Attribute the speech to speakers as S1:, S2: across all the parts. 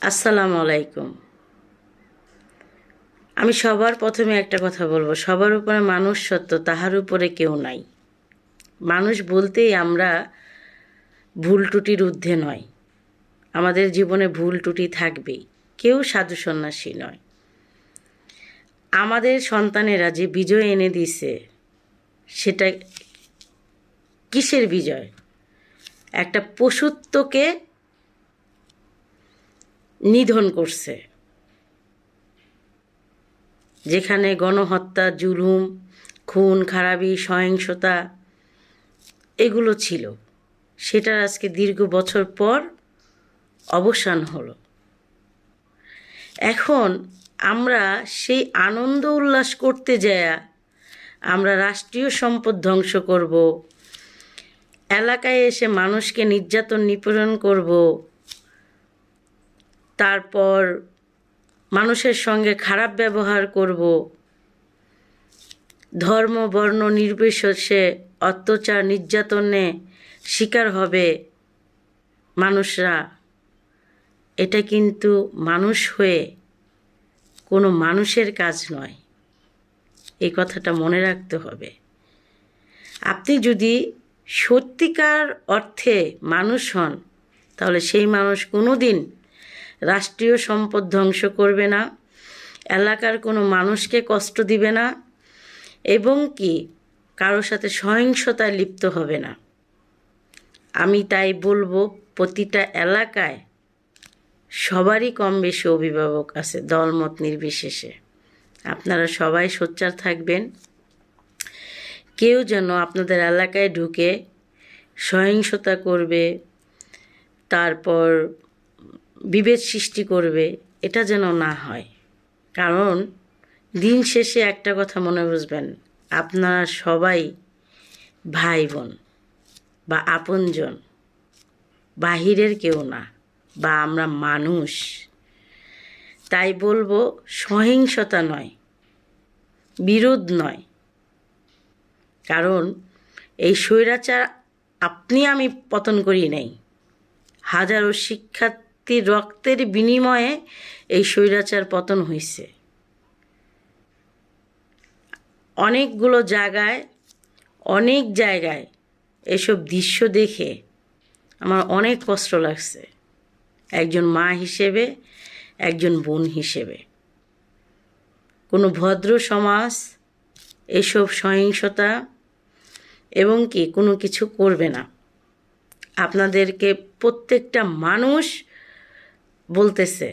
S1: আসসালামু আলাইকুম। আমি সবার প্রথমে একটা কথা বলবো, সবার উপরে মানুষ সত্য, তাহার উপরে কেউ নাই। মানুষ বলতেই আমরা ভুল ত্রুটির ঊর্ধ্বে নয়। আমাদের জীবনে ভুল ত্রুটি থাকবেই, কেউ সাধু সন্ন্যাসী নয়। আমাদের সন্তানেরা যে বিজয় এনে দিছে, সেটা কিসের বিজয়? একটা পশুত্বকে নিধন করছে, যেখানে গণহত্যা, জুলুম, খুন খারাপি, সহিংসতা এগুলো ছিল, সেটার আজকে দীর্ঘ বছর পর অবসান হলো। এখন আমরা সেই আনন্দ উল্লাস করতে যায়া আমরা রাষ্ট্রীয় সম্পদ ধ্বংস করব, এলাকায় এসে মানুষকে নির্যাতন নিপীড়ন করব, তারপর মানুষের সঙ্গে খারাপ ব্যবহার করব, ধর্ম বর্ণ নির্বিশেষে অত্যাচার নির্যাতনে শিকার হবে মানুষরা। এটা কিন্তু মানুষ হয়ে কোনো মানুষের কাজ নয়, এই কথাটা মনে রাখতে হবে। আপনি যদি সত্যিকার অর্থে মানুষ হন, তাহলে সেই মানুষ কোনো দিন রাষ্ট্রীয় সম্পদ ধ্বংস করবে না, এলাকার কোনো মানুষকে কষ্ট দিবে না, এবং কি কারোর সাথে সহিংসতায় লিপ্ত হবে না। আমি তাই বলবো, প্রতিটা এলাকায় সবারই কম বেশি অভিভাবক আছে, দলমত নির্বিশেষে। আপনারা সবাই সোচ্চার থাকবেন। কেউ যেন আপনাদের এলাকায় ঢুকে সহিংসতা করবে, তারপর বিভেদ সৃষ্টি করবে, এটা যেন না হয়। কারণ দিন শেষে একটা কথা মনে বুঝবেন, আপনারা সবাই ভাই বোন বা আপনজন, বাহিরের কেউ না, বা আমরা মানুষ। তাই বলবো, সহিংসতা নয়, বিরোধ নয়। কারণ এই স্বৈরাচার আপনি আমি পতন করি নাই, হাজারো শিক্ষার্থীর রক্তের বিনিময়ে এই স্বৈরাচার পতন হয়েছে। অনেক জায়গায় এসব দৃশ্য দেখে আমার অনেক কষ্ট লাগছে, একজন মা হিসেবে, একজন বোন হিসেবে। কোনো ভদ্র সমাজ এসব সহিংসতা এবং কি কোনো কিছু করবে না। আপনাদেরকে প্রত্যেকটা মানুষ বলতেছে,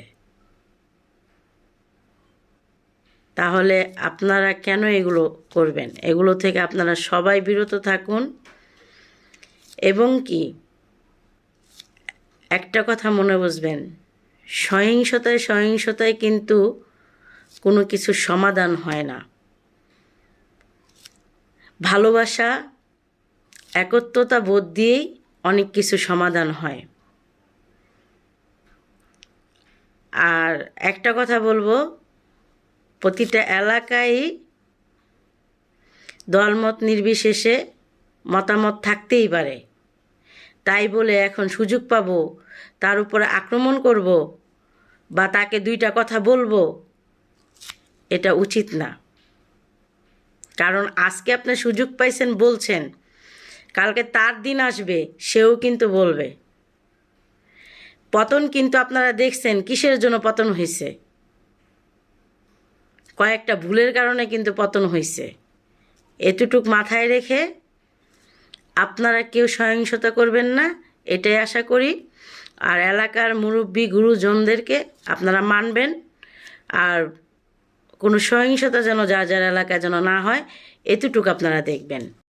S1: তাহলে আপনারা কেন এগুলো করবেন? এগুলো থেকে আপনারা সবাই বিরত থাকুন। এবং কি একটা কথা মনে বুঝবেন, সহিংসতায় কিন্তু কোনো কিছু সমাধান হয় না। ভালোবাসা, একত্রতা বোধ দিয়েই অনেক কিছু সমাধান হয়। আর একটা কথা বলবো, প্রতিটা এলাকায় দলমত নির্বিশেষে মতামত থাকতেই পারে। তাই বলে এখন সুযোগ পাবো তার উপরে আক্রমণ করব বা তাকে দুইটা কথা বলবো, এটা উচিত না। কারণ আজকে আপনি সুযোগ পাইছেন বলছেন, কালকে তার দিন আসবে, সেও কিন্তু বলবে। পতন কিন্তু আপনারা দেখছেন কিসের জন্য পতন হয়েছে, কয়েকটা ভুলের কারণে কিন্তু পতন হয়েছে। এতটুক মাথায় রেখে আপনারা কেউ সহিংসতা করবেন না, এটাই আশা করি। আর এলাকার মুরব্বী গুরুজনদেরকে আপনারা মানবেন, আর কোনো সহিংসতা যেন যার এলাকায় যেন না হয়, এতটুকু আপনারা দেখবেন।